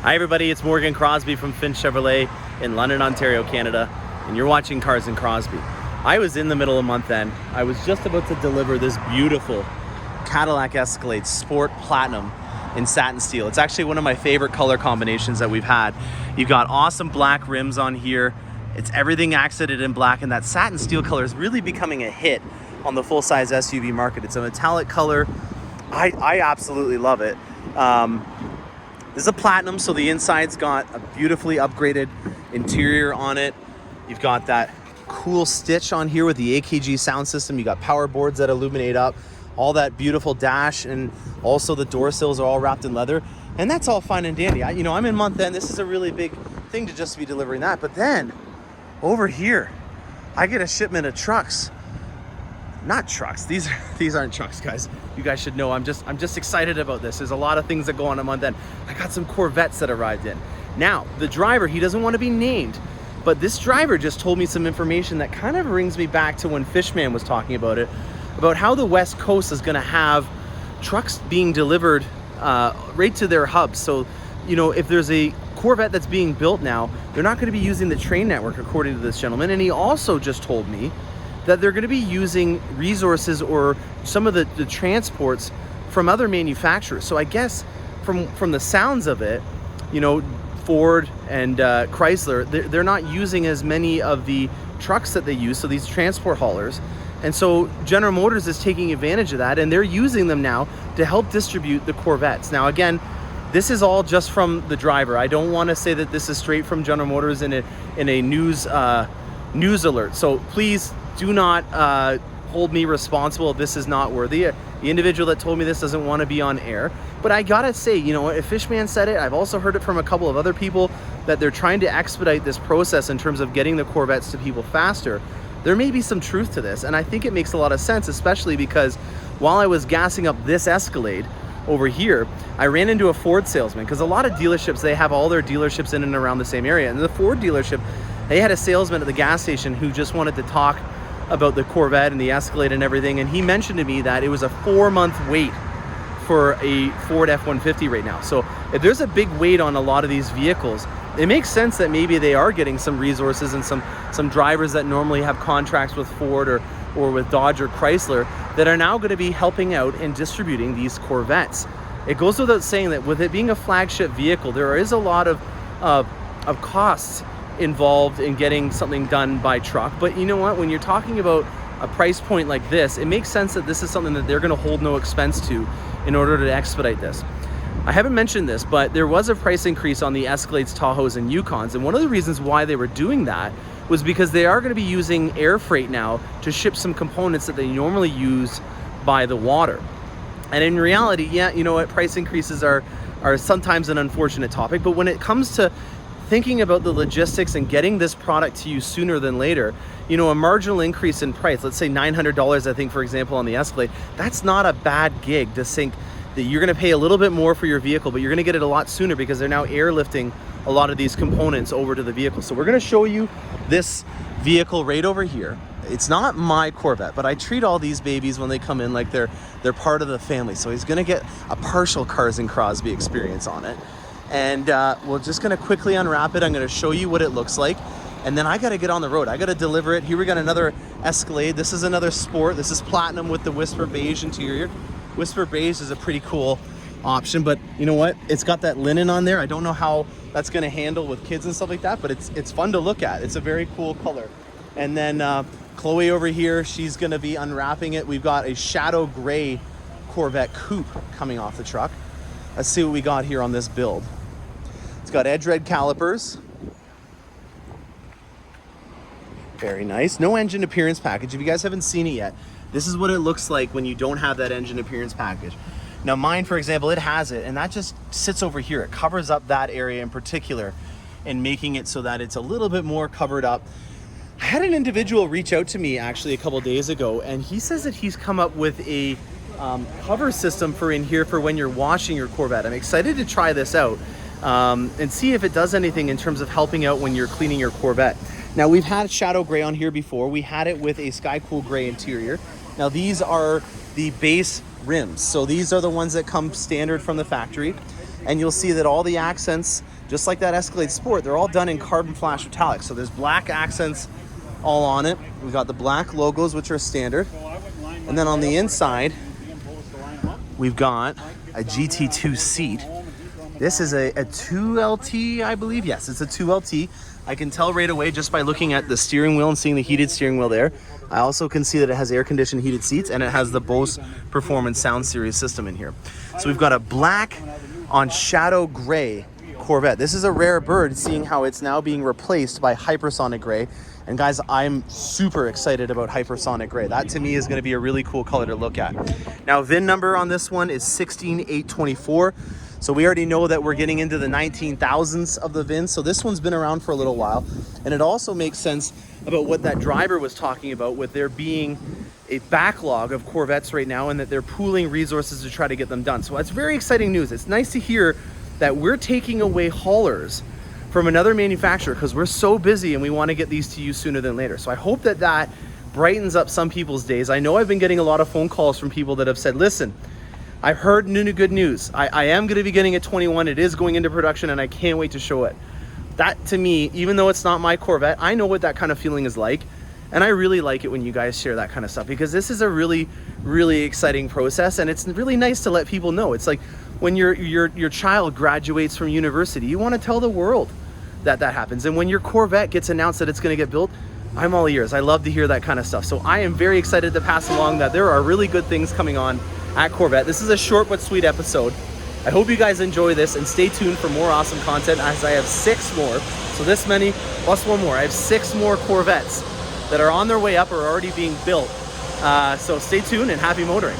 Hi everybody, it's Morgan Crosbie from Finch Chevrolet in London, Ontario, Canada, and you're watching Cars and Crosbie. I was in the middle of month end. I was just about to deliver this beautiful Cadillac Escalade Sport Platinum in satin steel. It's actually one of my favorite color combinations that we've had. You've got awesome black rims on here. It's everything accented in black, and that satin steel color is really becoming a hit on the full-size SUV market. It's a metallic color. I absolutely love it. This is a platinum, so the inside's got a beautifully upgraded interior on it. You've got that cool stitch on here with the AKG sound system. You got power boards that illuminate up, all that beautiful dash, and also the door sills are all wrapped in leather. And that's all fine and dandy. I'm in month end. This is a really big thing to just be delivering that. But then over here, I get a shipment of trucks. Not trucks. These aren't trucks, guys. You guys should know I'm just excited about this. There's a lot of things that go on a month end. I got some Corvettes that arrived in. Now, the driver, he doesn't want to be named, but this driver just told me some information that kind of brings me back to when Fishman was talking about it, about how the West Coast is going to have trucks being delivered right to their hubs. So, if there's a Corvette that's being built now, they're not going to be using the train network, according to this gentleman. And he also just told me that they're going to be using resources or some of the transports from other manufacturers. So I guess from the sounds of it, Ford and Chrysler, they're not using as many of the trucks that they use, so these transport haulers. And so General Motors is taking advantage of that, and they're using them now to help distribute the Corvettes. Now, again, this is all just from the driver. I don't want to say that this is straight from General Motors in a news alert. So please do not hold me responsible. This is not worthy. The individual that told me this doesn't want to be on air. But I gotta say, if Fishman said it, I've also heard it from a couple of other people that they're trying to expedite this process in terms of getting the Corvettes to people faster. There may be some truth to this, and I think it makes a lot of sense, especially because while I was gassing up this Escalade over here, I ran into a Ford salesman, because a lot of dealerships, they have all their dealerships in and around the same area. And the Ford dealership, they had a salesman at the gas station who just wanted to talk about the Corvette and the Escalade and everything, and he mentioned to me that it was a 4-month wait for a Ford F-150 right now. So if there's a big wait on a lot of these vehicles, it makes sense that maybe they are getting some resources and some drivers that normally have contracts with Ford or with Dodge or Chrysler that are now going to be helping out in distributing these Corvettes. It goes without saying that with it being a flagship vehicle, there is a lot of costs involved in getting something done by truck. But you know what, when you're talking about a price point like this, it makes sense that this is something that they're going to hold no expense to in order to expedite this. I haven't mentioned this, but there was a price increase on the Escalades, Tahoes, and Yukons, and one of the reasons why they were doing that was because they are going to be using air freight now to ship some components that they normally use by the water. And in reality, yeah, price increases are sometimes an unfortunate topic, but when it comes to thinking about the logistics and getting this product to you sooner than later, a marginal increase in price, let's say $900, I think, for example, on the Escalade, that's not a bad gig to think that you're going to pay a little bit more for your vehicle, but you're going to get it a lot sooner because they're now airlifting a lot of these components over to the vehicle. So we're going to show you this vehicle right over here. It's not my Corvette, but I treat all these babies when they come in like they're part of the family. So he's going to get a partial Cars and Crosbie experience on it. And we're just going to quickly unwrap it. I'm going to show you what it looks like. And then I got to get on the road. I got to deliver it. Here we got another Escalade. This is another Sport. This is Platinum with the Whisper Beige interior. Whisper Beige is a pretty cool option, but you know what? It's got that linen on there. I don't know how that's going to handle with kids and stuff like that, but it's fun to look at. It's a very cool color. And then Chloe over here, she's going to be unwrapping it. We've got a shadow gray Corvette Coupe coming off the truck. Let's see what we got here on this build. It's got edge red calipers. Very nice. No engine appearance package. If you guys haven't seen it yet, this is what it looks like when you don't have that engine appearance package. Now mine, for example, it has it, and that just sits over here. It covers up that area in particular and making it so that it's a little bit more covered up. I had an individual reach out to me actually a couple days ago, and he says that he's come up with a cover system for in here for when you're washing your Corvette. I'm excited to try this out and see if it does anything in terms of helping out when you're cleaning your Corvette. Now, we've had shadow gray on here before. We had it with a Sky Cool gray interior. Now, these are the base rims. So these are the ones that come standard from the factory. and you'll see that all the accents, just like that Escalade Sport, they're all done in carbon flash metallic. So there's black accents all on it. We've got the black logos, which are standard. And then on the inside, we've got a GT2 seat. This is a 2LT, I believe. Yes, it's a 2LT. I can tell right away just by looking at the steering wheel and seeing the heated steering wheel there. I also can see that it has air-conditioned heated seats, and it has the Bose Performance Sound Series system in here. So we've got a black on shadow gray Corvette. This is a rare bird, seeing how it's now being replaced by hypersonic gray. And guys, I'm super excited about hypersonic gray. That to me is going to be a really cool color to look at. Now, VIN number on this one is 16824. So we already know that we're getting into the 19,000s of the VIN. So this one's been around for a little while. And it also makes sense about what that driver was talking about, with there being a backlog of Corvettes right now and that they're pooling resources to try to get them done. So that's very exciting news. It's nice to hear that we're taking away haulers from another manufacturer because we're so busy and we want to get these to you sooner than later. So I hope that that brightens up some people's days. I know I've been getting a lot of phone calls from people that have said, listen, I've heard good news. I am going to be getting a 21. It is going into production and I can't wait to show it. That to me, even though it's not my Corvette, I know what that kind of feeling is like. And I really like it when you guys share that kind of stuff, because this is a really, really exciting process. And it's really nice to let people know. It's like when your child graduates from university, you want to tell the world that happens. And when your Corvette gets announced that it's going to get built, I'm all ears. I love to hear that kind of stuff. So I am very excited to pass along that there are really good things coming on at Corvette. This is a short but sweet episode. I hope you guys enjoy this, and stay tuned for more awesome content, as I have 6 more. So this many plus one more. I have 6 more Corvettes that are on their way up or already being built. So stay tuned and happy motoring.